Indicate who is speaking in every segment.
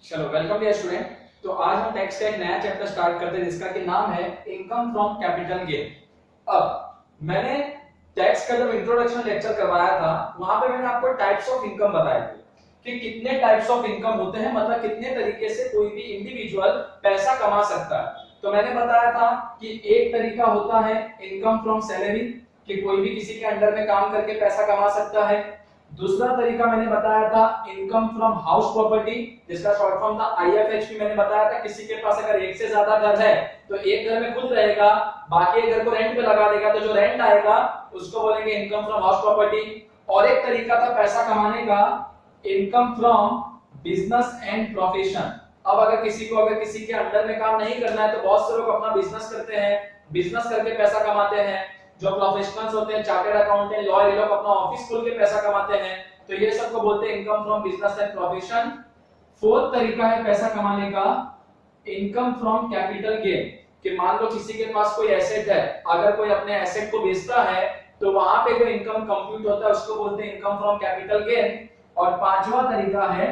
Speaker 1: चलो welcome dear student. तो आज हम टेक्स्ट का एक नया चैप्टर स्टार्ट करते हैं जिसका कि नाम है इनकम फ्रॉम कैपिटल गेन। अब मैंने टैक्स का जब इंट्रोडक्शन लेक्चर करवाया था वहां पे मैंने आपको टाइप्स ऑफ इनकम बताए थे कि कितने टाइप्स ऑफ इनकम होते हैं, मतलब कितने तरीके से कोई भी इंडिविजुअल पैसा कमा सकता है। तो मैंने बताया था कि एक तरीका होता है इनकम फ्रॉम सैलरी, कि कोई भी किसी के अंडर में काम करके पैसा कमा सकता है। दूसरा तरीका मैंने बताया था इनकम फ्रॉम हाउस प्रॉपर्टी, जिसका शॉर्ट फॉर्म था आईएफएचपी। मैंने बताया था किसी के पास अगर एक से ज्यादा घर है तो एक घर में खुद रहेगा, बाकी एक घर को रेंट पे लगा देगा, तो जो रेंट आएगा उसको बोलेंगे इनकम फ्रॉम हाउस प्रॉपर्टी। और एक तरीका था पैसा कमाने का income from business and profession. अब अगर किसी के अंडर में काम नहीं करना है तो बहुत से लोग अपना बिजनेस करते हैं, बिजनेस करके पैसा कमाते हैं। जो प्रोफेशनल्स होते हैं, चार्टर्ड अकाउंटेंट, लॉयर, ये लोग अपना ऑफिस खोल के पैसा कमाते हैं। तो ये सबको बोलते हैं income from business and profession. Fourth तरीका है पैसा कमाने का इनकम फ्रॉम कैपिटल गेन, कि मान लो किसी के पास कोई एसेट है, अगर कोई अपने एसेट को बेचता है तो वहां पे जो इनकम कंप्यूट होता है उसको बोलते हैं इनकम फ्रॉम कैपिटल गेन। और पांचवा तरीका है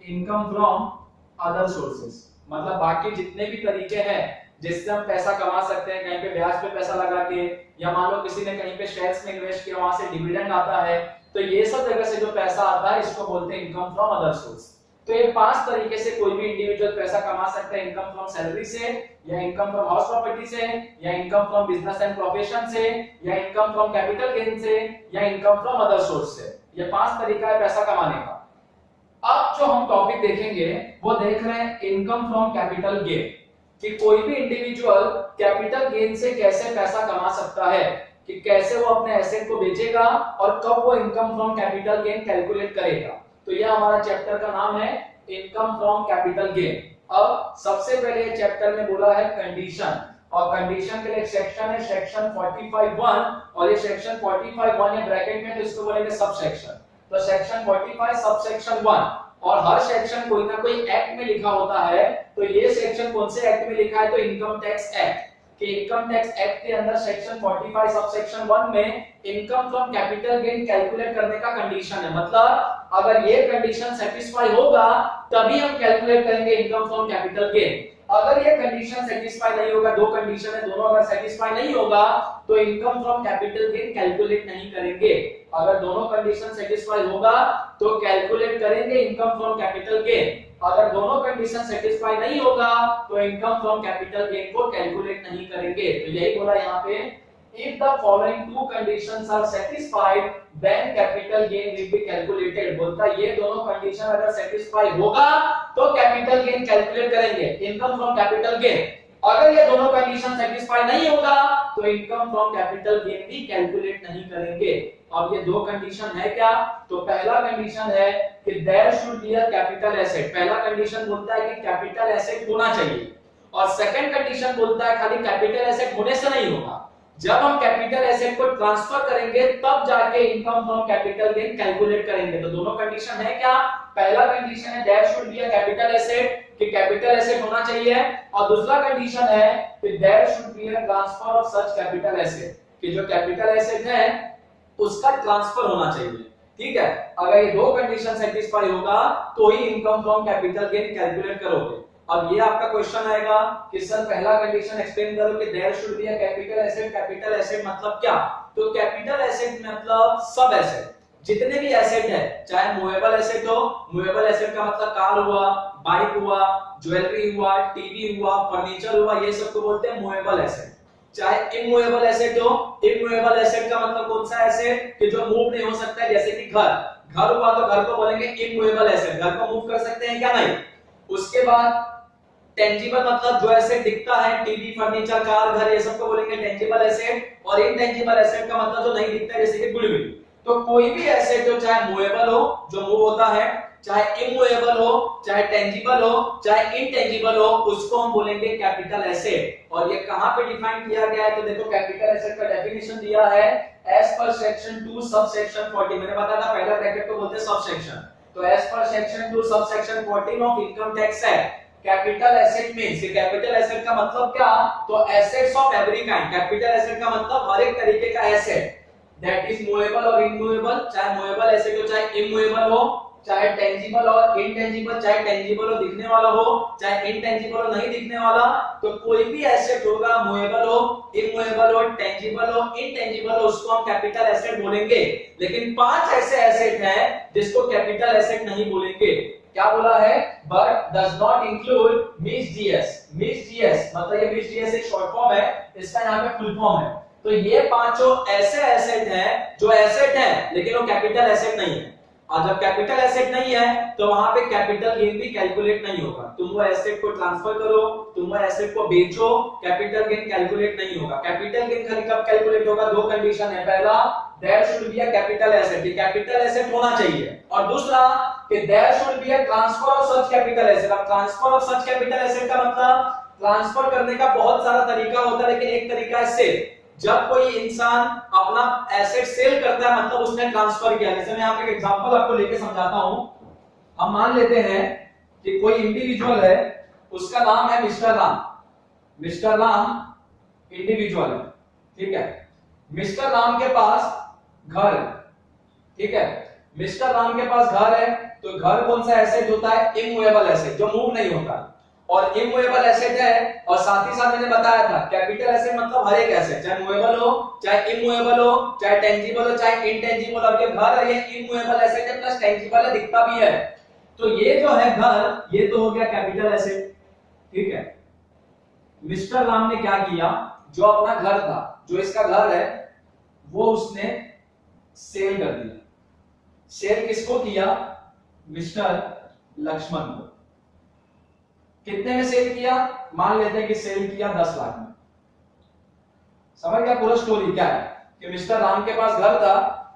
Speaker 1: इनकम फ्रॉम अदर सोर्सेस, मतलब बाकी जितने भी तरीके हैं जिससे हम पैसा कमा सकते हैं, कहीं पे ब्याज पे पैसा लगा के, या मान लो किसी ने कहीं पे शेयर्स में इन्वेस्ट किया वहां से डिविडेंड आता है, तो ये सब जगह से जो पैसा आता है इसको बोलते हैं इनकम फ्रॉम अदर सोर्स। तो ये पांच तरीके से कोई भी इंडिविजुअल पैसा कमा सकता है, इनकम फ्रॉम सैलरी से, या इनकम फ्रॉम हाउस प्रॉपर्टी से, या income from business and profession से, या इनकम फ्रॉम कैपिटल गेन से, या इनकम फ्रॉम अदर सोर्स से। ये पांच तरीका है पैसा कमाने का। अब जो हम टॉपिक देखेंगे वो देख रहे हैं इनकम फ्रॉम कैपिटल गेन, कि कोई भी इंडिविजुअल कैपिटल गेन से कैसे पैसा कमा सकता है, कि कैसे वो अपने एसेट को बेचेगा और कब वो income from capital gain calculate करेगा। तो ये हमारा चैप्टर का नाम है इनकम फ्रॉम कैपिटल गेन। अब सबसे पहले चैप्टर में बोला है कंडीशन, और कंडीशन के लिए एक सेक्शन है सेक्शन 45(1), और ये सेक्शन 45(1) है ब्रैकेट में, तो इसको बोलेंगे सब सेक्शन। तो सेक्शन 45 सब सेक्शन 1, और हर सेक्शन कोई ना कोई एक्ट में लिखा होता है। तो ये सेक्शन कौन से एक्ट में लिखा है, तो इनकम टैक्स एक्ट, कि इनकम टैक्स एक्ट के अंदर सेक्शन 45 सब सेक्शन 1 में income from capital gain calculate करने का कंडीशन है। मतलब अगर ये कंडीशन सेटिस्फाई होगा तभी हम कैलकुलेट करेंगे इनकम फ्रॉम कैपिटल गेन। अगर ये कंडीशन सेटिस्फाई नहीं होगा, दो कंडीशन है, दोनों अगर सेटिस्फाई नहीं होगा तो income from capital gain calculate नहीं करेंगे। अगर दोनों कंडीशन सेटिस्फाई होगा तो कैलकुलेट करेंगे इनकम फ्रॉम कैपिटल गेन। अगर दोनों कंडीशन सेटिस्फाई नहीं होगा तो इनकम फ्रॉम कैपिटल गेन को कैलकुलेट नहीं करेंगे। तो यही बोला यहाँ पे, if the following two conditions are satisfied then capital gain will be calculated। बोलता ये दोनों कंडीशन अगर सेटिस्फाई होगा तो कैपिटल गेन कैलकुलेट करेंगे, इनकम फ्रॉम कैपिटल गेन। अगर ये दोनों कंडीशन सेटिस्फाई नहीं होगा तो इनकम फ्रॉम कैपिटल गेन भी कैलकुलेट नहीं करेंगे। अब ये दो कंडीशन है क्या, तो पहला कंडीशन है कि there should be a capital asset. पहला कंडीशन बोलता है कि कैपिटल एसेट होना चाहिए, और सेकंड कंडीशन बोलता है खाली कैपिटल एसेट होने से नहीं होगा, जब हम कैपिटल एसेट को ट्रांसफर करेंगे तब जाके income from capital gain calculate करेंगे। तो दोनों कंडीशन है क्या, पहला कंडीशन है there should be a capital asset, कि कैपिटल एसेट होना चाहिए, और दूसरा कंडीशन है कि there should be a transfer of such capital asset, कि जो कैपिटल एसेट है उसका ट्रांसफर होना चाहिए। ठीक है, अगर ये दो कंडीशन सेटिस्फाई होगा तो ही income from capital gain calculate करोगे। अब ये आपका क्वेश्चन आएगा कि सर पहला कंडीशन एक्सप्लेन करो कि there should be a capital asset. Capital asset मतलब क्या, तो कैपिटल एसेट मतलब सब एसेट, जितने भी एसेट है, चाहे मूवेबल एसेट हो, मूवेबल एसेट का मतलब कार हुआ, बाइक हुआ, ज्वेलरी हुआ, टीवी हुआ, फर्नीचर हुआ, ये सबको बोलते हैं मूवेबल एसेट। चाहे इमूवेबल एसेट हो, इमूवेबल एसेट का मतलब कौन सा एसेट, कि जो मूव नहीं हो सकता है, जैसे कि घर हुआ तो घर को बोलेंगे इमूवेबल एसेट, घर को मूव कर सकते हैं क्या, नहीं। उसके बाद टेंजिबल मतलब जो एसेट दिखता है, टीवी, फर्नीचर, कार, घर, ये सबको बोलेंगे टेंजिबल एसेट। और इनटेंजिबल एसेट का मतलब जो नहीं दिखता है, जैसे कि गुडविल। तो कोई भी एसेट जो चाहे मूवेबल हो, जो मूव होता है, चाहे इमूवेबल हो, चाहे टेंजिबल हो, चाहे इनटेंजिबल हो, उसको हम बोलेंगे कैपिटल एसेट। और ये कहां पे डिफाइन किया गया है, तो देखो कैपिटल एसेट का डेफिनेशन दिया है as per section 2 sub section 40। मैंने बताया था पहला ब्रैकेट को बोलते हैं सब सेक्शन। तो as per section 2 sub section 14 of income tax act, capital asset means, capital asset का मतलब क्या, तो assets of every kind. Capital asset का मतलब हर एक तरीके का एसेट दैट इज मूवेबल और इमूवेबल, चाहे मूवेबल एसेट हो चाहे इमूवेबल हो, चाहे टेंजिबल और इनटेंजिबल, चाहे टेंजिबल हो दिखने वाला हो, चाहे इनटेंजिबल हो नहीं दिखने वाला, तो कोई भी एसेट होगा, मूवेबल हो, इमूवेबल हो, टेंजिबल हो, इनटेंजिबल हो, उसको हम कैपिटल एसेट बोलेंगे। लेकिन 5 ऐसे एसेट हैं जिसको कैपिटल एसेट नहीं बोलेंगे। क्या बोला है? But does not include miss GS. Miss GS मतलब ये मिस जीएस एक शॉर्ट फॉर्म है, इसका यहाँ पे फुल फॉर्म है। तो ये पांचों ऐसे एसेट हैं जो एसेट है लेकिन वो कैपिटल एसेट नहीं है। और जब कैपिटल एसेट नहीं है तो वहां पे कैपिटल गेन भी कैलकुलेट नहीं होगा। तुम वो एसेट को ट्रांसफर करो, तुम वो एसेट को बेचो, कैपिटल गेन कैलकुलेट नहीं होगा। कैपिटल गेन खाली कब कैलकुलेट होगा? दो कंडीशन है। पहला, there should be a capital asset, ये कैपिटल एसेट होना चाहिए। और दूसरा कि there should be a transfer of such capital asset. अब transfer of such capital asset का मतलब ट्रांसफर करने का बहुत सारा तरीका होता है, लेकिन एक तरीका है सेल। जब कोई इंसान अपना एसेट सेल करता है मतलब उसने ट्रांसफर किया। जैसे मैं यहाँ पे एक एग्जांपल आपको लेके समझाता हूं। हम मान लेते हैं कि कोई इंडिविजुअल है, उसका नाम है mister Ram. Mister Ram individual है, ठीक है। मिस्टर राम के पास घर है, ठीक है। मिस्टर राम के पास घर है, तो घर कौन सा एसेट होता है? इमूवेबल एसेट, जो मूव नहीं होता। और इमूवेबल एसेट है, और साथ ही साथ मैंने बताया था कैपिटल एसेट मतलब हर एक एसेट, चाहे मूवेबल हो, चाहे इमूवेबल हो, चाहे टेंजिबल हो, चाहे इनटेंजिबल। अब ये घर है, ये इमूवेबल एसेट है प्लस टेंजिबल है, दिखता भी है। तो ये जो है घर, ये तो हो गया कैपिटल एसेट, ठीक है। मिस्टर राम ने क्या किया? जो अपना घर था, जो इसका घर है, वो उसने सेल कर दिया। सेल किसको किया? मिस्टर लक्ष्मण को। कितने में सेल किया? मान लेते हैं कि सेल किया 10 लाख में। समझ गया पूरा स्टोरी क्या है? कि मिस्टर राम के पास घर था,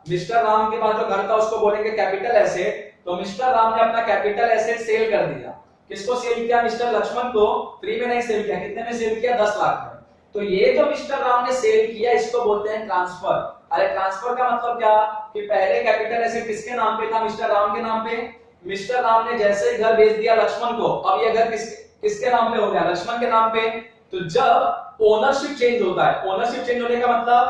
Speaker 1: मिस्टर राम के पास जो घर था उसको बोलेंगे कैपिटल एसेट। तो मिस्टर राम ने अपना कैपिटल एसेट सेल कर दिया। किसको सेल किया? मिस्टर लक्ष्मण को। फ्री में नहीं सेल किया। कितने में सेल किया? 10 लाख में। तो ये जो मिस्टर राम ने सेल किया इसको बोलते हैं ट्रांसफर। अरे ट्रांसफर का मतलब क्या? कि पहले कैपिटल एसेट किसके नाम पे था? मिस्टर राम के नाम पे। मिस्टर राम ने जैसे ही घर बेच दिया लक्ष्मण को, अब ये घर किसके नाम पे हो गया? लक्ष्मण के नाम पे। तो जब ओनरशिप चेंज होता है, ओनरशिप चेंज होने का मतलब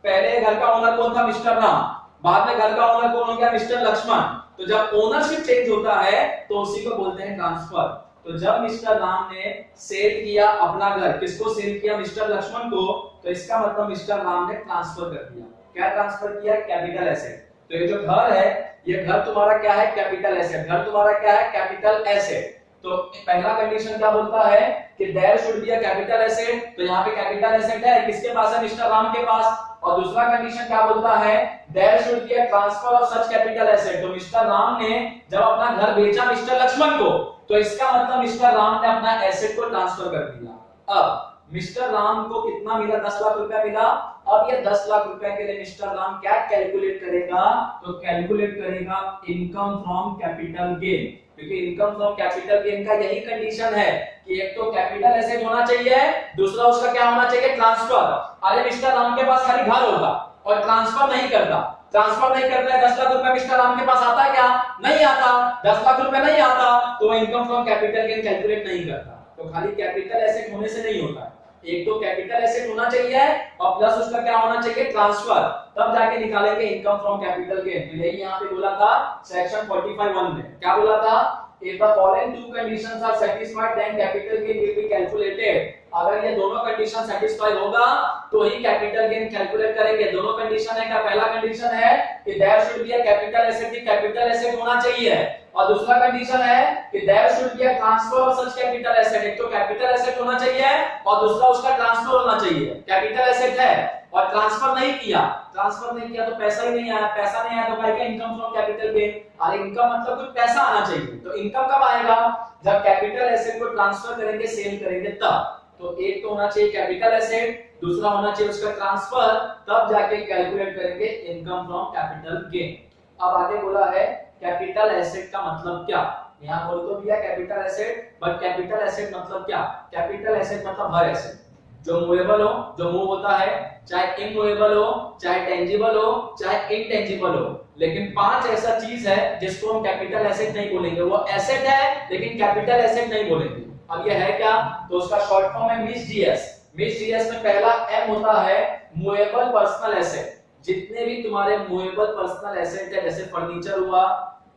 Speaker 1: पहले घर का ओनर कौन था? मिस्टर राम। बाद में घर का ओनर कौन हो गया? मिस्टर लक्ष्मण। तो जब ओनरशिप चेंज होता है तो उसी को बोलते हैं ट्रांसफर। तो जब मिस्टर राम ने सेल किया अपना घर, किसको सेल किया? मिस्टर लक्ष्मण को। तो इसका मतलब मिस्टर राम ने ट्रांसफर कर दिया। क्या ट्रांसफर किया? Capital asset. तो ये जो घर है, ये घर तुम्हारा क्या है? Capital asset. घर तुम्हारा क्या है? Capital asset. तो पहला कंडीशन क्या बोलता है? कि there should be a capital asset. तो यहाँ पे कैपिटल एसेट है, किसके पास है? मिस्टर राम के पास। और दूसरा कंडीशन क्या बोलता है? There should be a transfer of such capital asset. तो मिस्टर राम ने जब अपना घर बेचा मिस्टर लक्ष्मण को, तो इसका मतलब मिस्टर राम ने अपना एसेट को ट्रांसफर कर दिया। अब मिस्टर राम को कितना मिला? 10 लाख रुपया मिला। अब ये 10 लाख रुपए के लिए मिस्टर राम क्या कैलकुलेट करेगा? तो कैलकुलेट करेगा इनकम फ्रॉम कैपिटल गेन। क्योंकि इनकम फ्रॉम कैपिटल गेन का यही कंडीशन है कि एक तो कैपिटल एसेट होना चाहिए, दूसरा उसका क्या होना चाहिए? ट्रांसफर। अरे मिस्टर राम के पास खाली घर होगा और ट्रांसफर नहीं करता, ट्रांसफर नहीं करता है, 10 लाख रुपए मिस्टर राम के पास आता है क्या? नहीं आता। 10 लाख रुपए नहीं आता तो वो income from capital gain calculate नहीं करता। तो खाली कैपिटल एसेट होने से नहीं होता, एक तो कैपिटल एसेट होना चाहिए और प्लस उसका क्या होना चाहिए? ट्रांसफर, तब जाके निकालेंगे इनकम फ्रॉम कैपिटल गेन। तो यही यहाँ पे बोला था सेक्शन 45(1) में। क्या बोला था? if the following two conditions are satisfied then capital gain will be calculated। अगर ये दोनों कंडीशन सेटिस्फाई होगा तो ही कैपिटल गेन कैलकुलेट करेंगे। दोनों कंडीशन है क्या? पहला कंडीशन है कि there should be a capital asset, की कैपिटल एसेट होना चाहिए। और दूसरा कंडीशन है कि there should be a transfer of such capital asset. एक तो कैपिटल एसेट होना चाहिए और दूसरा उसका ट्रांसफर होना चाहिए। कैपिटल एसेट है और ट्रांसफर नहीं किया, ट्रांसफर नहीं किया तो पैसा ही नहीं आया, पैसा नहीं आया तो भाई क्या? Income from capital gain. और इनकम मतलब कुछ पैसा आना चाहिए। तो इनकम कब आएगा? जब कैपिटल एसेट को ट्रांसफर करेंगे, सेल करेंगे तब। तो एक तो होना चाहिए कैपिटल एसेट, दूसरा होना चाहिए उसका ट्रांसफर, तब जाके कैलकुलेट करेंगे इनकम फ्रॉम कैपिटल गेन। अब आगे बोला है कैपिटल एसेट का मतलब क्या? यहाँ बोल तो दिया capital asset, but capital asset मतलब क्या? कैपिटल एसेट मतलब हर एसेट जो मूवेबल हो, जो मूव होता है, चाहे इमूवेबल हो, चाहे टेंजिबल हो, चाहे इनटेंजिबल हो। लेकिन 5 ऐसा चीज है जिसको हम कैपिटल एसेट नहीं बोलेंगे। वो एसेट है लेकिन कैपिटल एसेट नहीं बोलेंगे। अब ये है क्या? तो उसका शॉर्ट फॉर्म है मिस जीएस। मिस जीएस में पहला एम होता है मूवेबल पर्सनल एसेट। जितने भी तुम्हारे मूवेबल पर्सनल एसेट है, जैसे फर्नीचर हुआ,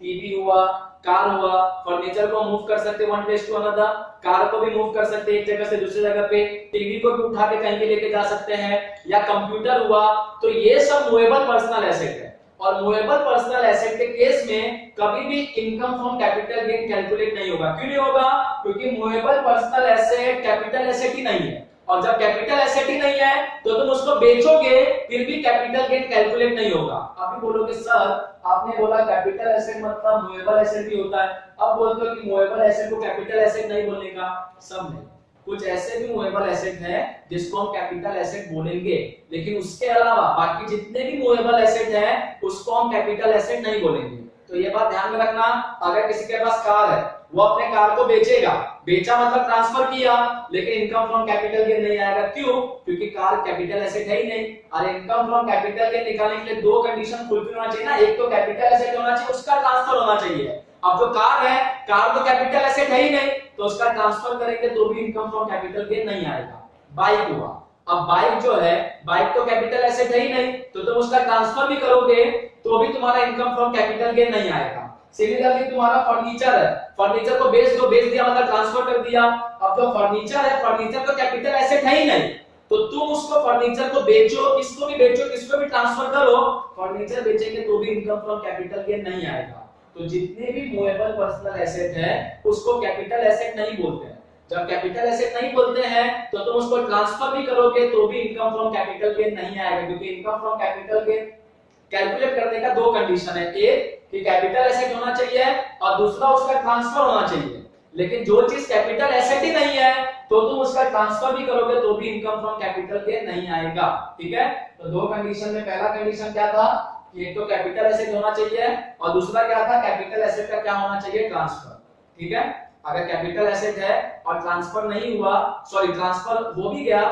Speaker 1: टीवी हुआ, कार हुआ, फर्नीचर को मूव कर सकते one place to another, car को भी मूव कर सकते हैं एक जगह से दूसरी जगह पे, टीवी को भी उठा के कहीं भी लेके जा सकते हैं, या कंप्यूटर हुआ। तो ये सब मूवेबल पर्सनल एसेट है। और मूवेबल पर्सनल एसेट के केस में कभी भी income from capital gain calculate नहीं होगा। क्यों नहीं होगा? क्योंकि movable personal asset capital asset ही नहीं है, और जब कैपिटल एसेट ही नहीं है तो तुम उसको बेचोगे फिर भी कैपिटल गेन कैलकुलेट नहीं होगा। आप भी बोलोगे सर आपने बोला कैपिटल एसेट मतलब मूवेबल एसेट भी होता है, अब बोलते हो कि मूवेबल एसेट को कैपिटल एसेट नहीं बोलने का। सब नहीं, कुछ ऐसे भी मूवेबल एसेट है जिसको हम कैपिटल एसेट बोलेंगे, लेकिन उसके अलावा बाकी जितने भी मूवेबल एसेट है उसको हम कैपिटल एसेट नहीं बोलेंगे। तो ये बात ध्यान में रखना। अगर किसी के पास कार है वो अपने कार को बेचेगा, बेचा मतलब ट्रांसफर किया, लेकिन इनकम फ्रॉम कैपिटल गेन नहीं आएगा। क्यों? क्योंकि कार कैपिटल एसेट है ही नहीं। और इनकम फ्रॉम कैपिटल गेन निकालने के लिए दो कंडीशन फुलफिल होना चाहिए ना, एक तो कैपिटल एसेट होना चाहिए, उसका ट्रांसफर होना चाहिए। अब जो कार है, कार तो कैपिटल एसेट है ही नहीं, तो उसका ट्रांसफर करेंगे तो भी इनकम फ्रॉम कैपिटल गेन नहीं आएगा। बाइक हुआ, अब बाइक जो है, बाइक तो कैपिटल एसेट है ही नहीं, तो तुम उसका ट्रांसफर भी करोगे तो भी तुम्हारा इनकम फ्रॉम कैपिटल गेन नहीं आएगा। सिमिलरली तुम्हारा फर्नीचर है, फर्नीचर को बेच दो, बेच दिया मतलब ट्रांसफर कर दिया। अब जो फर्नीचर है, फर्नीचर तो कैपिटल एसेट है ही नहीं, तो तुम उसको फर्नीचर को बेचो, किसको भी बेचो, किसको भी ट्रांसफर करो, फर्नीचर बेचेंगे तो भी इनकम फ्रॉम कैपिटल गेन नहीं आएगा। तो जितने भी मूवेबल पर्सनल एसेट है उसको कैपिटल एसेट नहीं बोलते हैं। जब कैपिटल एसेट नहीं बोलते हैं तो तुम उसको ट्रांसफर भी करोगे तो भी इनकम फ्रॉम कैपिटल गेन नहीं आएगा, क्योंकि income from capital gain calculate करने का दो कंडीशन है, एक कि कैपिटल एसेट होना चाहिए और दूसरा उसका ट्रांसफर होना चाहिए। लेकिन जो चीज कैपिटल एसेट ही नहीं है तो तुम उसका ट्रांसफर भी करोगे तो भी इनकम फ्रॉम कैपिटल गेन नहीं आएगा। ठीक है, तो दो कंडीशन में पहला कंडीशन क्या था कि एक तो कैपिटल एसेट होना चाहिए और दूसरा क्या था, कैपिटल एसेट का क्या होना चाहिए, ट्रांसफर। ठीक है, अगर कैपिटल एसेट है और ट्रांसफर नहीं हुआ, सॉरी ट्रांसफर हो भी गया,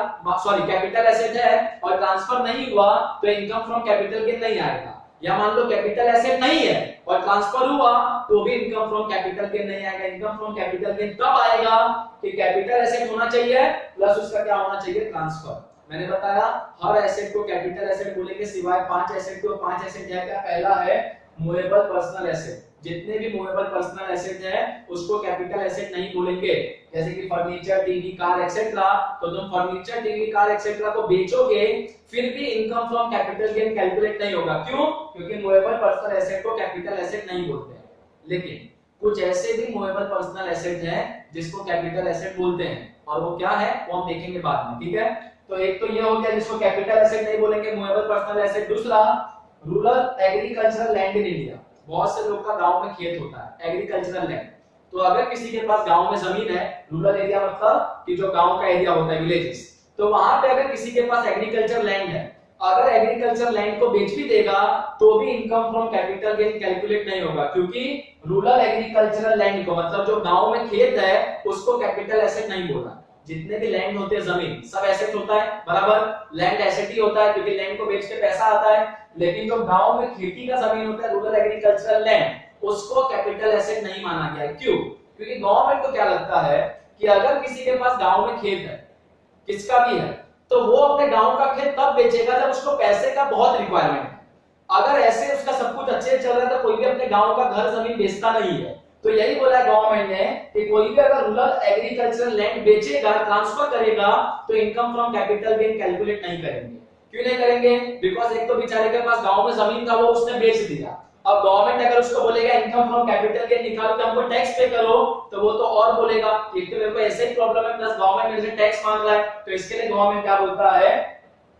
Speaker 1: सॉरी कैपिटल एसेट है और ट्रांसफर नहीं हुआ तो इनकम फ्रॉम कैपिटल गेन नहीं आएगा। या मान लो कैपिटल एसेट नहीं है और ट्रांसफर हुआ तो भी इनकम फ्रॉम कैपिटल गेन नहीं आएगा। इनकम फ्रॉम कैपिटल गेन तब आएगा कि कैपिटल एसेट होना चाहिए प्लस उसका क्या होना चाहिए, ट्रांसफर। मैंने बताया हर एसेट को कैपिटल एसेट बोलेंगे सिवाय पांच एसेट को। पांच एसेट क्या? पहला है मूवेबल पर्सनल एसेट, जितने भी मूवेबल पर्सनल एसेट है उसको कैपिटल एसेट नहीं बोलेंगे, जैसे कि फर्नीचर, टीवी, कार एक्सेट्रा। तो तुम फर्नीचर, टीवी, कार एक्सेट्रा को बेचोगे फिर भी income from capital gain calculate नहीं होगा। क्यों? क्योंकि मूवेबल पर्सनल एसेट को कैपिटल एसेट नहीं बोलते हैं। लेकिन कुछ ऐसे भी मूवेबल पर्सनल एसेट है जिसको कैपिटल एसेट बोलते हैं, और वो क्या है वो हम देखेंगे बाद में। ठीक है, तो एक तो ये हो गया जिसको कैपिटल एसेट नहीं बोलेंगे, मूवेबल पर्सनल एसेट। दूसरा, rural agricultural land in India. बहुत से लोग का गांव में खेत होता है, एग्रीकल्चरल लैंड। तो अगर किसी के पास गांव में जमीन है, रूरल एरिया मतलब कि जो गांव का एरिया होता है, विलेजेस, तो वहां पे अगर किसी के पास एग्रीकल्चर लैंड है, अगर एग्रीकल्चर लैंड को बेच भी देगा तो भी income from capital gain calculate नहीं होगा, क्योंकि रूरल एग्रीकल्चरल लैंड को मतलब जो गांव में खेत है उसको कैपिटल एसेट नहीं बोला। जितने भी लैंड होते हैं, जमीन, सब एसेट होता है, बराबर। लैंड एसेट ही होता है क्योंकि लैंड को बेच के पैसा आता है, लेकिन जो गांव में खेती का जमीन होता है, रूरल एग्रीकल्चरल लैंड, उसको कैपिटल एसेट नहीं माना गया। क्यों? क्योंकि गवर्नमेंट को क्या लगता है कि अगर किसी के पास गांव में खेत है, किसका भी है, तो वो अपने गांव का खेत तब बेचेगा जब उसको पैसे का बहुत रिक्वायरमेंट है। अगर ऐसे उसका सब कुछ अच्छे चल रहा है तो कोई भी अपने गांव का घर जमीन बेचता नहीं है। तो यही बोला है गवर्नमेंट ने कि कोई भी अगर रूरल एग्रीकल्चरल लैंड बेचेगा, ट्रांसफर करेगा, तो income from capital gain calculate नहीं करेंगे। क्यों नहीं करेंगे? बिकॉज एक तो बेचारे के पास गांव में जमीन था, वो उसने बेच दिया। अब गवर्नमेंट अगर उसको बोलेगा इनकम फ्रॉम कैपिटल गेन निकालो तो हमको टैक्स पे करो, तो वो तो और बोलेगा एक तो मेरे को ऐसे ही प्रॉब्लम है, प्लस गवर्नमेंट मेरे से टैक्स मांग रहा है। तो इसके लिए गवर्नमेंट क्या बोलता है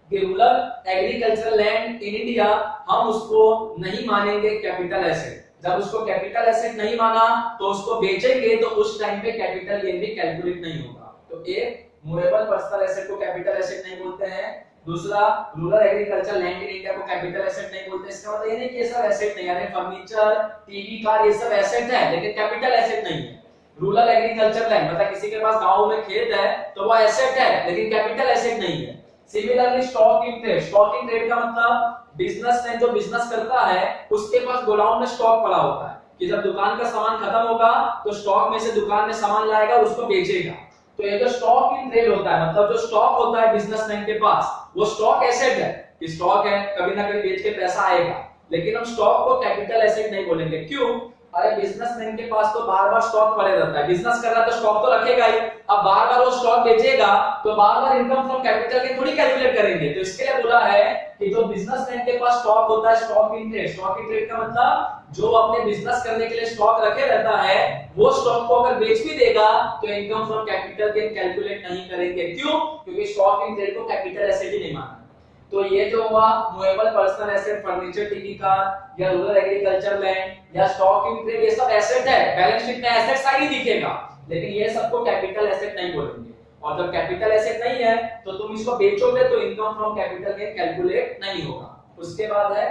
Speaker 1: कि rural agricultural land in India हम उसको नहीं मानेंगे कैपिटल एसेट। जब उसको कैपिटल एसेट नहीं माना तो उसको बेचेंगे तो उस टाइम पे कैपिटल गेन भी कैलकुलेट नहीं होगा। तो एक, मूवेबल पर्सनल एसेट को कैपिटल एसेट नहीं बोलते हैं। दूसरा, rural agriculture land in India को कैपिटल एसेट नहीं बोलते। इसका मतलब ये नहीं कि ये सब एसेट नहीं, यानी फर्नीचर, टीवी, कार, ये सब एसेट है लेकिन कैपिटल एसेट नहीं है। रूरल एग्रीकल्चर लैंड मतलब किसी के पास गांव में खेत है तो वो एसेट है लेकिन कैपिटल एसेट नहीं है। Similarly stock in trade, stock in trade का मतलब बिजनेसमैन जो बिजनेस करता है उसके पास गोडाउन में स्टॉक पड़ा होता है कि जब दुकान का सामान खत्म होगा तो स्टॉक में से दुकान में सामान लाएगा और उसको बेचेगा। तो ये जो स्टॉक इन ट्रेड होता है, मतलब जो स्टॉक होता है बिजनेसमैन के पास, वो स्टॉक एसेट है कि स्टॉक है, कभी ना कभी बेच के पैसा आएगा, लेकिन हम स्टॉक को कैपिटल एसेट नहीं बोलेंगे। क्यों? अरे बिजनेसमैन के पास तो बार बार स्टॉक पड़े रहता है, बिजनेस कर रहा है तो स्टॉक तो रखेगा ही। अब बार बार वो स्टॉक बेचेगा तो बार बार इनकम फ्रॉम कैपिटल गेन थोड़ी कैलकुलेट करेंगे। तो इसके लिए बोला है कि जो बिजनेसमैन के पास स्टॉक होता है, stock in trade, stock in trade का मतलब जो अपने बिजनेस करने के लिए स्टॉक रखे रहता है, वो स्टॉक को अगर बेच भी देगा तो income from capital gain calculate नहीं करेंगे। क्यों? क्योंकि स्टॉक इन ट्रेड को कैपिटल एसेट ही नहीं माना। तो ये जो हुआ movable personal asset, furniture, TV, car या रूरल एग्रीकल्चर लैंड या स्टॉक इन ट्रेड, ये सब एसेट है। बैलेंस शीट में एसेट साइड ही दिखेगा, लेकिन ये सबको कैपिटल एसेट नहीं बोलेंगे। और जब कैपिटल एसेट नहीं है तो तुम इसको बेचोगे तो income from capital gain calculate नहीं होगा। उसके बाद है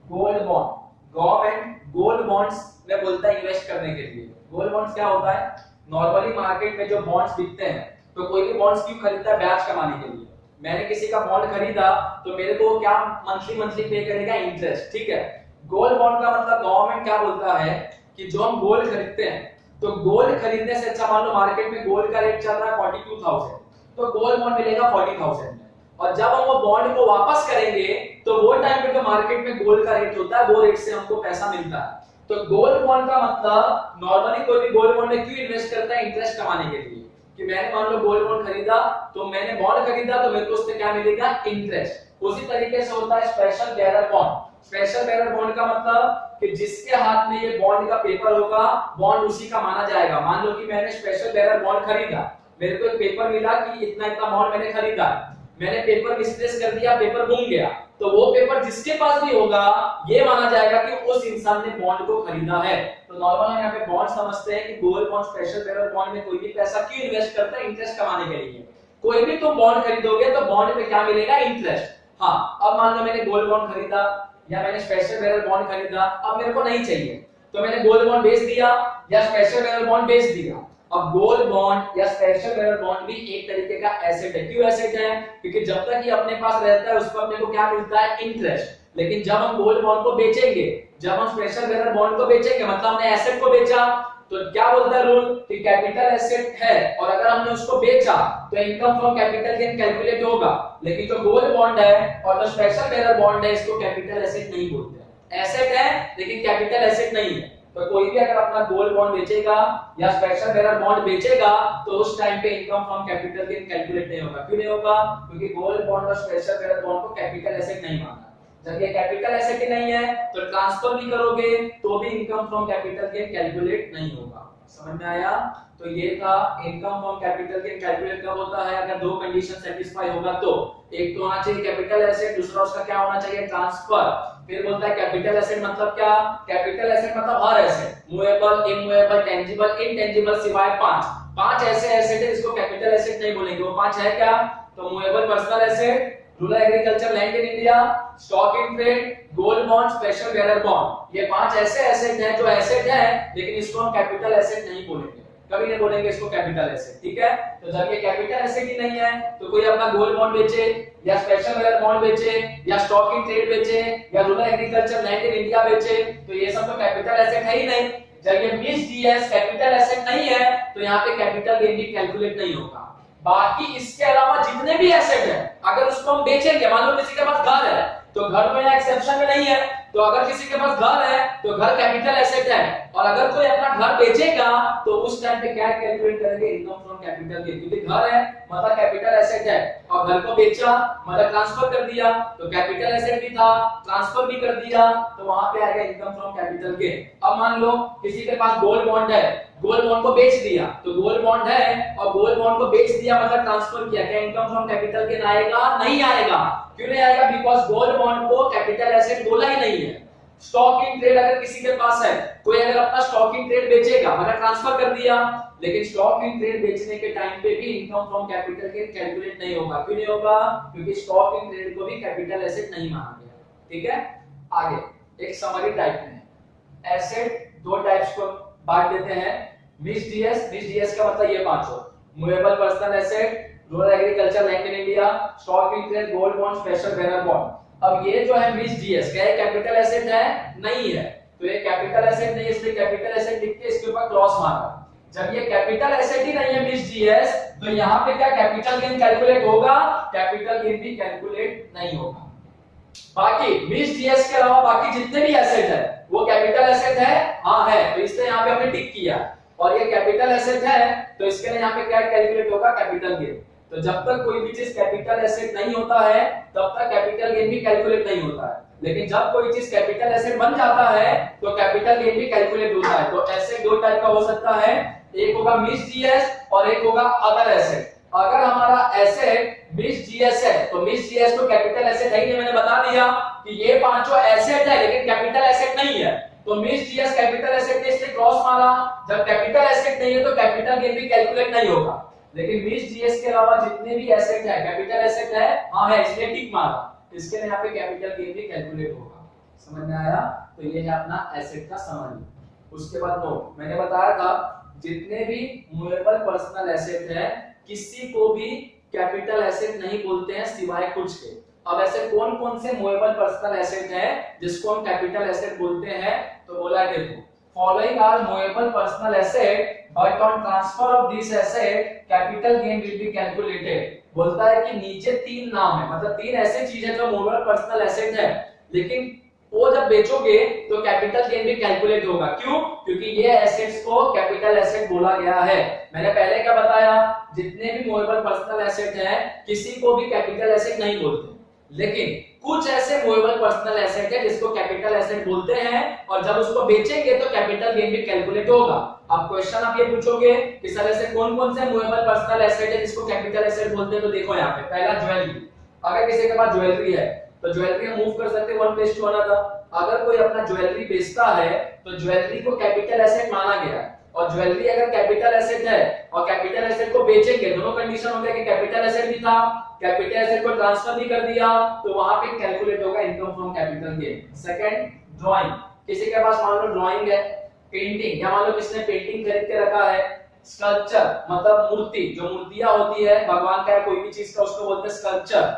Speaker 1: gold bond. Government gold bonds में बोलता है इन्वेस्ट करने के लिए। गोल्ड बॉन्ड्स क्या होता है? नॉर्मली मार्केट में जो बॉन्ड्स बिकते हैं, तो कोई भी बॉन्ड्स क्यों खरीदता है? ब्याज कमाने के लिए। मैंने किसी का बॉन्ड खरीदा तो मेरे को क्या मंथली पे करेगा? इंटरेस्ट। ठीक है। गोल्ड बॉन्ड का मतलब गवर्नमेंट क्या बोलता है कि जो हम गोल्ड खरीदते हैं, तो गोल्ड खरीदने से अच्छा, मान लो मार्केट में गोल्ड का रेट चल रहा है 42,000, तो गोल्ड बॉन्ड मिलेगा 40,000 में। और जब हम वो बॉन्ड को वापस करेंगे तो वो टाइम पे जो मार्केट में गोल्ड का रेट होता है, वो रेट से हमको पैसा मिलता है। तो गोल्ड बॉन्ड का मतलब नॉर्मली कोई भी गोल्ड बॉन्ड में क्यों इन्वेस्ट करता है? इंटरेस्ट कमाने के लिए। कि मैंने मान लो गोल्ड बॉन्ड खरीदा, तो मैंने बॉन्ड खरीदा तो मेरे को उससे क्या मिलेगा? इंटरेस्ट। उसी तरीके से होता है special bearer bond. Special bearer bond का मतलब कि जिसके हाथ में ये बॉन्ड का पेपर होगा, बॉन्ड उसी का माना जाएगा। मान लो कि मैंने स्पेशल बेयरर बॉन्ड खरीदा, मेरे को एक पेपर मिला कि इतना इतना बॉन्ड मैंने खरीदा, मैंने पेपर मिसप्लेस कर दिया, पेपर गुम गया, तो वो पेपर जिसके पास भी होगा ये माना जाएगा कि उस इंसान ने बॉन्ड को खरीदा है। तो नॉर्मल यहाँ पे बॉन्ड समझते हैं कि gold bond, special bearer bond में कोई भी पैसा क्यों इन्वेस्ट करता है? इंटरेस्ट कमाने के लिए। कोई भी तुम बॉन्ड खरीदोगे तो बॉन्ड पे क्या मिलेगा? इंटरेस्ट। हाँ, अब मान लो मैंने गोल्ड बॉन्ड खरीदा या मैंने स्पेशल बेयरर बॉन्ड खरीदा, अब मेरे को नहीं चाहिए तो मैंने गोल्ड बॉन्ड बेच दिया या स्पेशल बेयरर बॉन्ड बेच दिया। अब गोल्ड बॉन्ड या स्पेशल बेयरर बॉन्ड भी एक तरीके का एसेट है। क्यों एसेट है? क्योंकि जब तक ये अपने पास रहता है उस पर अपने को क्या मिलता है? इंटरेस्ट। लेकिन जब हम गोल्ड बॉन्ड को बेचेंगे, जब हम स्पेशल बेयरर बॉन्ड को बेचेंगे, मतलब हमने एसेट को बेचा, तो क्या बोलता है रूल कि कैपिटल एसेट है और अगर हमने उसको बेचा तो income from capital gain calculate होगा। लेकिन जो गोल्ड बॉन्ड है और जो स्पेशल बेयरर बॉन्ड है, इसको कैपिटल एसेट नहीं बोलते। एसेट है लेकिन कैपिटल एसेट नहीं है। तो कोई भी अगर अपना गोल्ड बॉन्ड बेचेगा या स्पेशल बेयरर बॉन्ड बेचेगा तो उस टाइम पे income from capital gain calculate नहीं होगा। क्यों नहीं होगा? क्योंकि गोल्ड बॉन्ड और स्पेशल बेयरर बॉन्ड को कैपिटल एसेट नहीं माना। जब ये कैपिटल एसेट ही नहीं है तो ट्रांसफर भी करोगे तो भी income from capital gain calculate नहीं होगा। समझ में आया? तो ये था income from capital gain calculate कब होता है? अगर दो कंडीशन सेटिस्फाई होगा तो। एक तो होना चाहिए कैपिटल एसेट, दूसरा उसका क्या होना चाहिए? ट्रांसफर। फिर बोलता है कैपिटल एसेट मतलब क्या? कैपिटल एसेट मतलब हर asset, movable, immovable, tangible, intangible सिवाय पांच ऐसे एसेट है जिसको कैपिटल एसेट नहीं बोलेंगे। वो पांच है क्या? तो movable personal asset, rural agriculture land in India, stock in trade, gold bond, special bearer bond. ये पांच ऐसे एसेट हैं जो एसेट है लेकिन इसको हम कैपिटल एसेट नहीं बोलेंगे, कभी नहीं बोलेंगे इसको कैपिटल एसेट। ठीक है। तो जब ये कैपिटल एसेट ही नहीं है तो कोई अपना गोल्ड बॉन्ड बेचे या स्पेशल बेयरर बॉन्ड बेचे या स्टॉक इन ट्रेड बेचे या rural agriculture land in India बेचे, तो ये सब तो कैपिटल एसेट है ही नहीं। जब ये मिस डीएस कैपिटल एसेट नहीं है तो यहाँ पे कैपिटल गेन भी कैलकुलेट नहीं होगा। बाकी इसके अलावा जितने भी एसेट है अगर उसको हम बेचेंगे, मान लो किसी के पास घर है तो घर में एक्सेप्शन में नहीं है, तो अगर किसी के पास घर है तो घर कैपिटल एसेट है। और अगर कोई अपना घर बेचेगा तो उस टाइम पे क्या कैलकुलेट करेंगे? Income from capital gain. क्योंकि घर है मतलब कैपिटल एसेट है और घर को बेचा मतलब ट्रांसफर कर दिया तो कैपिटल एसेट भी था, ट्रांसफर भी कर दिया, तो वहां पे आएगा इनकम फ्रॉम कैपिटल गेन। अब मान लो किसी के पास गोल्ड बॉन्ड है, गोल्ड बॉन्ड को बेच दिया, तो गोल्ड बॉन्ड है और गोल्ड बॉन्ड को बेच दिया मतलब ट्रांसफर किया, क्या इनकम फ्रॉम कैपिटल गेन आएगा? नहीं आएगा। क्यों नहीं आएगा? बिकॉज़ गोल्ड बॉन्ड को कैपिटल एसेट बोला ही नहीं है। स्टॉक इन ट्रेड अगर किसी के पास है, कोई अगर अपना स्टॉक इन ट्रेड बेचेगा मतलब ट्रांसफर कर दिया, लेकिन स्टॉक इन ट्रेड बेचने के टाइम पे भी income from capital gain calculate नहीं होगा। क्यों नहीं होगा? क्योंकि स्टॉक इन ट्रेड को भी कैपिटल एसेट नहीं माना गया। ठीक है। आगे एक समरी टाइप में एसेट दो टाइप्स को बांट देते हैं। मिस डीएस का मतलब ये पांचों: movable personal asset, rural agriculture land in India, stock in trade, gold bond, special bearer bond. अब ये जो है मिस डीएस क्या है? कैपिटल एसेट है? नहीं है। तो ये कैपिटल एसेट नहीं है इसलिए कैपिटल एसेट लिख के इसके ऊपर क्रॉस मारा। जब ये कैपिटल एसेट ही नहीं है मिस डीएस तो यहाँ पे क्या कैपिटल गेन कैलकुलेट होगा? कैपिटल गेन भी कैलकुलेट नहीं होगा। बाकी मिस जीएस के अलावा बाकी जितने भी एसेट है वो कैपिटल एसेट है, हाँ है, तो इसलिए यहाँ पे हमने टिक किया। और ये कैपिटल एसेट है तो इसके लिए यहाँ पे क्या कैलकुलेट होगा, कैपिटल गेन। तो जब तक कोई भी चीज कैपिटल एसेट नहीं होता है तब तक कैपिटल गेन भी कैलकुलेट नहीं होता है, लेकिन जब कोई चीज कैपिटल एसेट बन जाता है तो कैपिटल गेन भी कैलकुलेट होता है। तो एसेट दो टाइप का हो सकता है, एक होगा मिस जीएस और एक होगा अदर एसेट। अगर हमारा एसेट मिस जीएस है तो मिस जीएस तो कैपिटल एसेट है ही, मैंने बता दिया कि ये पांचों एसेट है लेकिन कैपिटल एसेट नहीं है, तो मिस जीएस कैपिटल एसेट ने इसलिए क्रॉस मारा। जब कैपिटल एसेट नहीं है तो कैपिटल गेन भी कैलकुलेट नहीं होगा, लेकिन मिस जीएस के अलावा जितने भी एसेट है कैपिटल एसेट है, हाँ है, इसलिए टिक मारा, इसके लिए यहाँ पे कैपिटल गेन भी कैलकुलेट होगा। समझ में आया? तो ये है अपना एसेट का समरी। उसके बाद नोट, मैंने बताया था जितने भी मूवेबल पर्सनल एसेट है किसी को भी कैपिटल एसेट नहीं बोलते हैं सिवाय कुछ के। अब ऐसे कौन कौन से मूवेबल पर्सनल एसेट है जिसको हम कैपिटल एसेट बोलते हैं, तो बोला है देखो, following are movable personal asset but on transfer of this asset capital gain will be calculated. बोलता है कि नीचे तीन नाम है, मतलब तीन ऐसी चीज है जो मूवेबल पर्सनल एसेट है, लेकिन वो जब बेचोगे तो कैपिटल गेन भी कैलकुलेट होगा। क्यों? क्योंकि ये एसेट्स को कैपिटल एसेट बोला गया है। मैंने पहले क्या बताया, जितने भी मूवेबल पर्सनल एसेट हैं किसी को भी कैपिटल एसेट नहीं बोलते, लेकिन कुछ ऐसे मूवेबल पर्सनल एसेट है जिसको कैपिटल एसेट बोलते हैं और जब उसको बेचेंगे तो कैपिटल गेन भी कैलकुलेट होगा। अब क्वेश्चन आप ये पूछोगे कि सर ऐसे कौन कौन से मूवेबल पर्सनल एसेट है जिसको कैपिटल एसेट बोलते हैं, तो देखो यहाँ पे पहला ज्वेलरी। अगर किसी के पास ज्वेलरी है तो ज्वेलरी हम मूव कर सकते हैं वन प्लेस टू अनदर। अगर कोई अपना ज्वेलरी बेचता है तो ज्वेलरी को कैपिटल एसेट माना गया है, और ज्वेलरी अगर कैपिटल एसेट है और कैपिटल एसेट को बेचेंगे, दोनों कंडीशन हो गया कि कैपिटल एसेट भी था, कैपिटल एसेट को ट्रांसफर भी कर दिया, तो वहां पे कैलकुलेट होगा income from capital gain. Second, drawing. किसी के पास मान लो ड्राइंग है, पेंटिंग, या मान लो किसने पेंटिंग खरीद के रखा है, स्कल्पचर मतलब मूर्ति, जो मूर्तियां होती है भगवान का या कोई भी चीज का उसको बोलते हैं स्कल्पचर,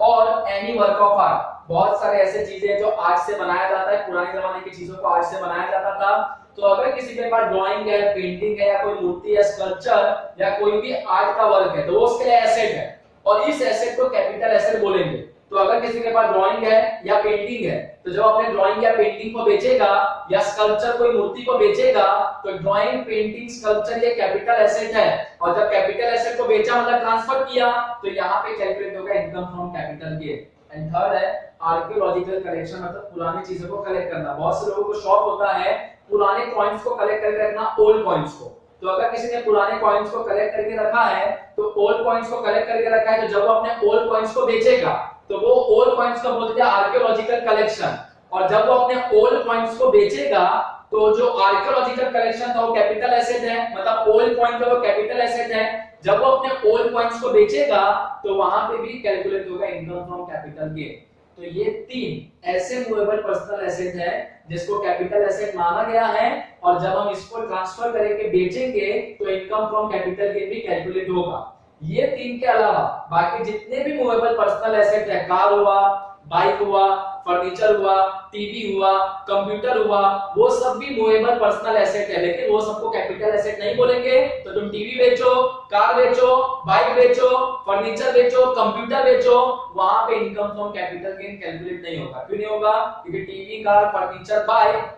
Speaker 1: और एनी वर्क ऑफ आर्ट। बहुत सारे ऐसे चीजें हैं जो आर्ट से बनाया जाता है, पुराने जमाने की चीजों को आर्ट से बनाया जाता था। तो अगर किसी के पास ड्राइंग है, पेंटिंग है, या कोई मूर्ति है, स्कल्पचर या कोई भी आर्ट का वर्क है, तो वो उसके लिए एसेट है और इस एसेट को कैपिटल एसेट बोलेंगे। तो अगर किसी के पास ड्राइंग है या पेंटिंग है तो जब अपने ड्राइंग या पेंटिंग को बेचेगा या स्कल्पचर कोई मूर्ति को बेचेगा तो ड्राइंग, पेंटिंग, स्कल्पचर ये कैपिटल एसेट है, और जब कैपिटल एसेट को बेचा मतलब ट्रांसफर किया तो यहाँ पे कैलकुलेट होगा income from capital gain. And third है आर्कियोलॉजिकल कलेक्शन, मतलब पुरानी चीजों को कलेक्ट करना। बहुत से लोगों को शौक होता है पुराने कॉइन्स को कलेक्ट करके रखना, ओल्ड कॉइन्स को। तो अगर किसी ने पुराने कॉइन्स को कलेक्ट करके रखा है तो ओल्ड कॉइन्स को कलेक्ट करके रखा है, तो जब वो अपने ओल्ड कॉइन्स को बेचेगा तो वो ओल्ड कॉइन्स को बोलते हैं आर्कियोलॉजिकल कलेक्शन, और जब वो अपने ओल्ड कॉइन्स को बेचेगा तो जो आर्कियोलॉजिकल कलेक्शन था वो कैपिटल एसेट है, मतलब ओल्ड कॉइन का वो कैपिटल एसेट है। जब वो अपने ओल्ड कॉइन्स को बेचेगा तो वहां पे भी कैलकुलेट होगा इनकम फ्रॉम कैपिटल गेन। तो ये तीन ऐसे मूवेबल पर्सनल एसेट है जिसको कैपिटल एसेट माना गया है, और जब हम इसको ट्रांसफर करके बेचेंगे तो इनकम फ्रॉम कैपिटल गेन भी कैलकुलेट होगा। ये तीन के अलावा बाकी जितने भी मूवेबल पर्सनल एसेट है, कार हुआ, बाइक हुआ, फर्नीचर हुआ, टीवी हुआ, कंप्यूटर हुआ, वो सब भी मूवेबल पर्सनल एसेट है, लेकिन वो सबको कैपिटल एसेट नहीं बोलेंगे। तो तुम टीवी बेचो, कार बेचो, बाइक बेचो, फर्नीचर बेचो, कंप्यूटर बेचो, वहां पे income from capital gain calculate नहीं होगा। क्यों नहीं होगा? क्योंकि टीवी, कार, फर्नीचर, बाइक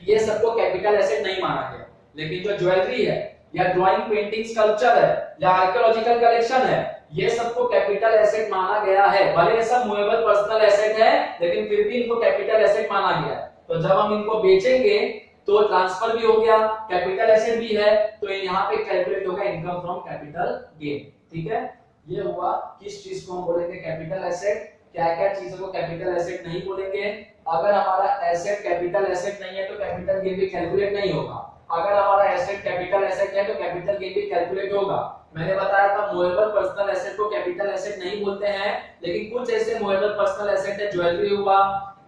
Speaker 1: ये सबको कैपिटल एसेट नहीं माना गया, लेकिन जो ज्वेलरी है या ड्राइंग, पेंटिंग, स्कल्पचर है या आर्कियोलॉजिकल कलेक्शन है, ये सबको कैपिटल एसेट माना गया है। भले ये सब मूवेबल पर्सनल एसेट है लेकिन फिर भी इनको कैपिटल एसेट माना गया है। तो जब हम इनको बेचेंगे तो ट्रांसफर भी हो गया, कैपिटल एसेट भी है, तो यहाँ पे कैलकुलेट होगा इनकम फ्रॉम कैपिटल गेन। ठीक है, ये हुआ किस चीज को हम बोलेंगे कैपिटल एसेट, क्या क्या चीजों को कैपिटल एसेट नहीं बोलेंगे। अगर हमारा एसेट कैपिटल एसेट नहीं है तो कैपिटल गेन भी कैलकुलेट नहीं होगा। अगर हमारा एसेट कैपिटल एसेट है तो कैपिटल गेन भी कैलकुलेट होगा। मैंने बताया था मूवेबल पर्सनल एसेट को कैपिटल एसेट नहीं बोलते हैं, लेकिन कुछ ऐसे मूवेबल पर्सनल एसेट है, ज्वेलरी हुआ,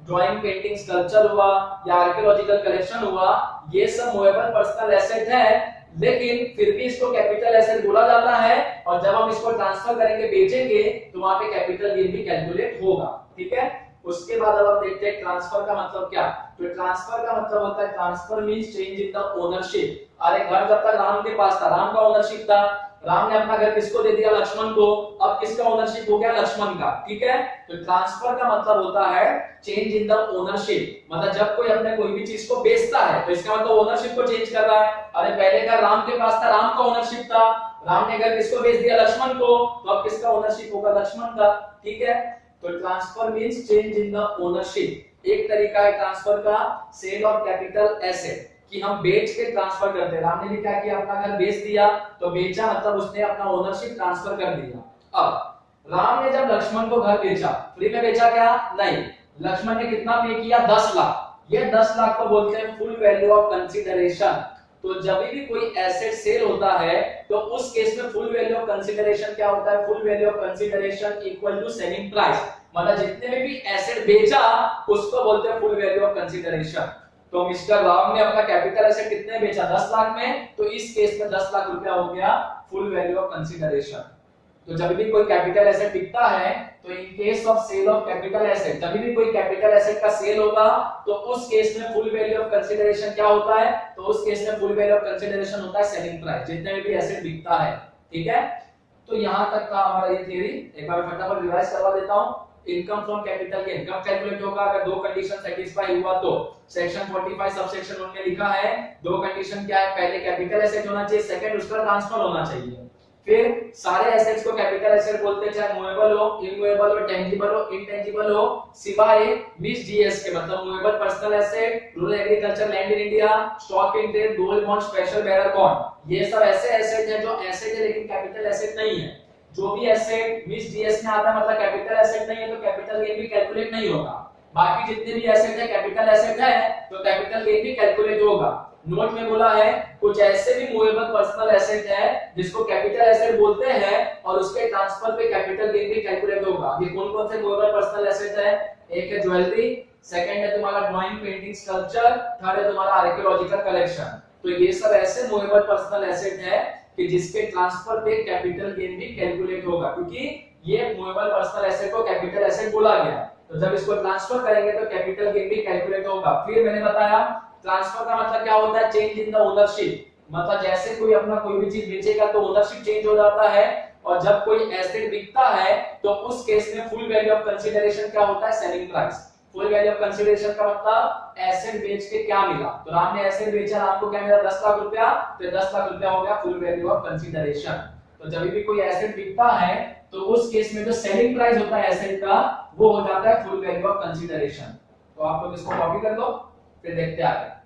Speaker 1: ड्राइंग, पेंटिंग, स्कल्पचर हुआ या आर्कियोलॉजिकल कलेक्शन हुआ, ये सब मूवेबल पर्सनल एसेट है, लेकिन फिर भी इसको कैपिटल एसेट बोला जाता है, और जब हम इसको ट्रांसफर करेंगे, बेचेंगे, तो वहां पे कैपिटल गेन भी कैलकुलेट होगा। ठीक है, उसके बाद अब हम देखते हैं ट्रांसफर का मतलब क्या। तो ट्रांसफर का मतलब होता है, transfer means change in the ownership. अरे घर जब तक राम के पास था, राम का ओनरशिप था, राम ने अपना घर किसको दे दिया, लक्ष्मण को, अब किसका ओनरशिप हो गया, लक्ष्मण का। ठीक है, तो ट्रांसफर का मतलब होता है चेंज इन द ओनरशिप, मतलब जब कोई अपने कोई भी चीज को बेचता है तो इसका मतलब ओनरशिप को चेंज कर रहा है। अरे पहले का राम के पास था, राम का ओनरशिप था, राम ने घर किसको बेच दिया, लक्ष्मण को, तो अब किसका ओनरशिप होगा, लक्ष्मण का। ठीक है, तो transfer means change in the ownership. एक तरीका है ट्रांसफर का सेल ऑफ कैपिटल एसेट, कि हम बेच के ट्रांसफर करते हैं। राम ने भी क्या किया, अपना घर बेच दिया, तो बेचा मतलब उसने अपना ओनरशिप ट्रांसफर कर दिया। अब राम ने जब लक्ष्मण को घर बेचा, फ्री में बेचा क्या, नहीं, लक्ष्मण ने कितना पे किया, 10 लाख। ये 10 लाख को बोलते हैं फुल वैल्यू ऑफ कंसीडरेशन। तो जब भी कोई एसेट सेल होता है तो उस केस में फुल वैल्यू ऑफ कंसीडरेशन क्या होता है, full value of consideration equal to selling price, मतलब जितने में भी एसेट बेचा उसको बोलते हैं फुल वैल्यू ऑफ कंसीडरेशन। तो मिस्टर राम ने अपना कैपिटल एसेट कितने बेचा, 10 लाख में, तो इस केस में 10 लाख रुपया हो गया फुल वैल्यू ऑफ कंसीडरेशन। तो जब भी कोई कैपिटल एसेट बिकता है तो in case of sale of capital asset, जब भी कोई कैपिटल एसेट का सेल होगा तो उस केस में फुल वैल्यू ऑफ कंसीडरेशन क्या होता है, तो उस केस में फुल वैल्यू ऑफ कंसीडरेशन होता है सेलिंग प्राइस, जितने में भी एसेट बिकता है। ठीक है, तो यहां तक का हमारा ये थ्योरी, एक बार फटाफट रिवाइज करवा देता हूं। इनकम फ्रॉम कैपिटल गेन कब कैलकुलेट होगा, अगर दो कंडीशन सेटिस्फाई हुआ तो। सेक्शन 45 सबसेक्शन 1 में लिखा है दो कंडीशन क्या है, पहले कैपिटल एसेट होना चाहिए, सेकंड उसका ट्रांसफर होना चाहिए। फिर सारे एसेट्स को कैपिटल एसेट बोलते हैं, चाहे मूवेबल हो, इमूवेबल हो, टेंजिबल हो, इनटेंजिबल हो, सिवाय मिस जीएस के, मतलब movable personal asset, rural agriculture land in India, stock in trade, gold bond, special bearer bond, ये सब ऐसे एसेट हैं जो एसेट है लेकिन कैपिटल एसेट नहीं है। जो भी एसेट मिस जीएस में आता है मतलब कैपिटल एसेट नहीं है, तो कैपिटल गेन भी कैलकुलेट नहीं होगा। बाकी जितने भी एसेट है कैपिटल एसेट है तो कैपिटल गेन भी कैलकुलेट होगा। नोट में बोला है कुछ ऐसे भी मूवेबल पर्सनल एसेट है जिसको कैपिटल एसेट बोलते हैं और उसके ट्रांसफर पे कैपिटल गेन भी कैलकुलेट होगा। ये कौन कौन से मूवेबल पर्सनल एसेट है, एक है ज्वेलरी, सेकंड है तुम्हारा ड्राइंग, पेंटिंग, स्कल्पचर, थर्ड है तुम्हारा आर्कियोलॉजिकल कलेक्शन। तो ये सब ऐसे मूवेबल पर्सनल एसेट है कि जिसके ट्रांसफर पे कैपिटल गेन भी कैलकुलेट होगा, क्योंकि ये मूवेबल पर्सनल एसेट को कैपिटल एसेट बोला गया। तो जब इसको ट्रांसफर करेंगे तो कैपिटल गेन भी कैलकुलेट होगा। फिर मैंने बताया ट्रांसफर का मतलब क्या होता है, चेंज इन द ओनरशिप, मतलब जैसे कोई अपना कोई भी चीज बेचेगा तो ओनरशिप चेंज हो जाता है, और जब कोई एसेट बिकता है तो उस केस में फुल वैल्यू ऑफ कंसीडरेशन क्या होता है, selling price. Full value of consideration का मतलब एसेट बेच के क्या मिला, तो राम ने एसेट बेचा, राम को क्या मिला, 10 लाख रुपया, तो 10 लाख रुपया हो गया फुल वैल्यू ऑफ कंसीडरेशन। तो जब भी कोई एसेट बिकता है तो उस केस में जो सेलिंग प्राइस होता है एसेट का वो हो जाता है फुल वैल्यू ऑफ कंसीडरेशन। तो आप लोग इसको कॉपी कर लो, फिर देखते हैं आगे।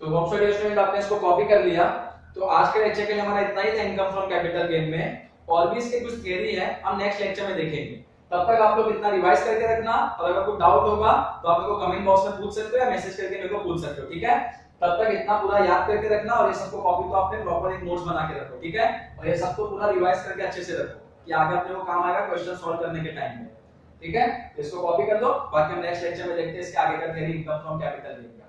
Speaker 1: तो होप सो डियर स्टूडेंट आपने इसको कॉपी कर लिया। तो आज के लेक्चर के लिए हमारा इतना ही था इनकम फ्रॉम कैपिटल गेन में, और भी इसके कुछ थियरी है हम नेक्स्ट लेक्चर में देखेंगे। तब तक आप लोग इतना रिवाइज करके रखना, और अगर कोई डाउट होगा तो आप मेरे को कमेंट बॉक्स में पूछ सकते हो या मैसेज करके मेरे को पूछ सकते हो। ठीक है, तब तक इतना पूरा याद करके रखना, और ये सबको कॉपी तो आपने प्रॉपर एक नोट्स बना के रखो। ठीक है, और ये सबको पूरा रिवाइज करके अच्छे से रखो कि आगे अपने को काम आएगा क्वेश्चन सॉल्व करने के टाइम में। ठीक है, इसको कॉपी कर दो, बाकी हम नेक्स्ट लेक्चर में देखते हैं इसके आगे का theory income from capital gain का।